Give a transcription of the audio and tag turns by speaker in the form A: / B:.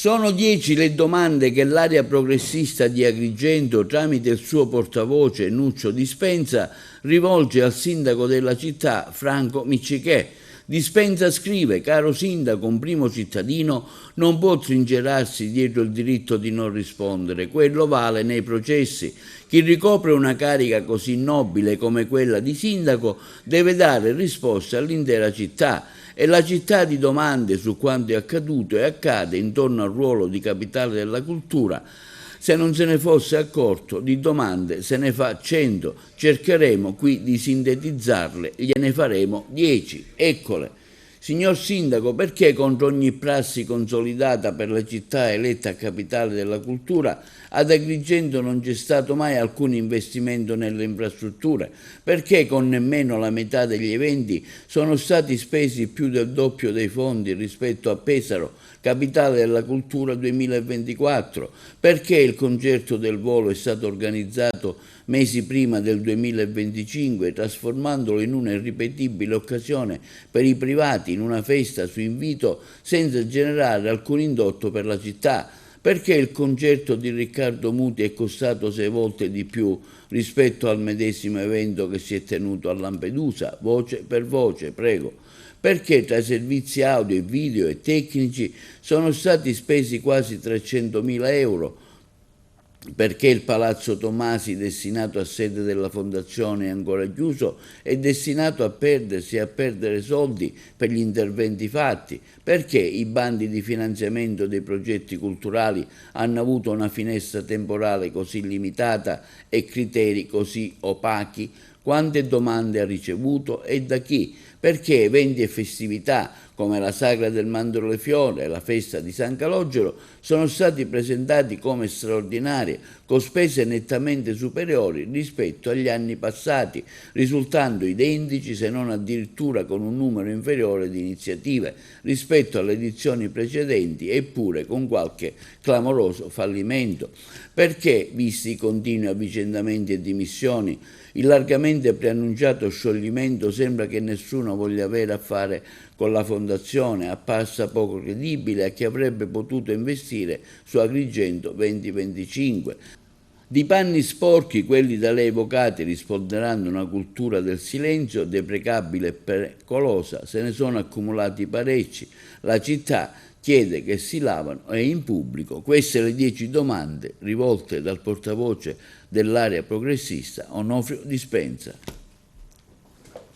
A: Sono 10 le domande che l'area progressista di Agrigento, tramite il suo portavoce Nuccio Dispenza, rivolge al sindaco della città, Franco Miccichè. Dispenza scrive: caro sindaco, un primo cittadino non può trincerarsi dietro il diritto di non rispondere, quello vale nei processi. Chi ricopre una carica così nobile come quella di sindaco deve dare risposte all'intera città. E la città di domande su quanto è accaduto e accade intorno al ruolo di capitale della cultura. Se non se ne fosse accorto, di domande se ne fa 100. Cercheremo qui di sintetizzarle, gliene faremo 10. Eccole. Signor Sindaco, perché contro ogni prassi consolidata per la città eletta a capitale della cultura, ad Agrigento non c'è stato mai alcun investimento nelle infrastrutture? Perché con nemmeno la metà degli eventi sono stati spesi più del doppio dei fondi rispetto a Pesaro, capitale della cultura 2024? Perché il concerto del Volo è stato organizzato mesi prima del 2025, trasformandolo in una irripetibile occasione per i privati, in una festa su invito, senza generare alcun indotto per la città? Perché il concerto di Riccardo Muti è costato 6 volte di più rispetto al medesimo evento che si è tenuto a Lampedusa? Voce per voce, prego. Perché tra servizi audio e video e tecnici sono stati spesi quasi 300.000 euro? Perché il Palazzo Tomasi, destinato a sede della fondazione, è ancora chiuso, è destinato a perdersi e a perdere soldi per gli interventi fatti? Perché i bandi di finanziamento dei progetti culturali hanno avuto una finestra temporale così limitata e criteri così opachi? Quante domande ha ricevuto e da chi? Perché eventi e festività come la Sagra del Mandorlefiore e la festa di San Calogero sono stati presentati come straordinari, con spese nettamente superiori rispetto agli anni passati, risultando identici se non addirittura con un numero inferiore di iniziative rispetto alle edizioni precedenti, eppure con qualche clamoroso fallimento? Perché, visti i continui avvicendamenti e dimissioni, il largamente preannunciato scioglimento sembra che nessuno voglia avere a fare con la fondazione, apparsa poco credibile a chi avrebbe potuto investire su Agrigento 2025. Di panni sporchi, quelli da lei evocati risponderanno una cultura del silenzio deprecabile e pericolosa. Se ne sono accumulati parecchi. La città chiede che si lavano e in pubblico. Queste le 10 domande rivolte dal portavoce dell'area progressista Onofrio Dispenza.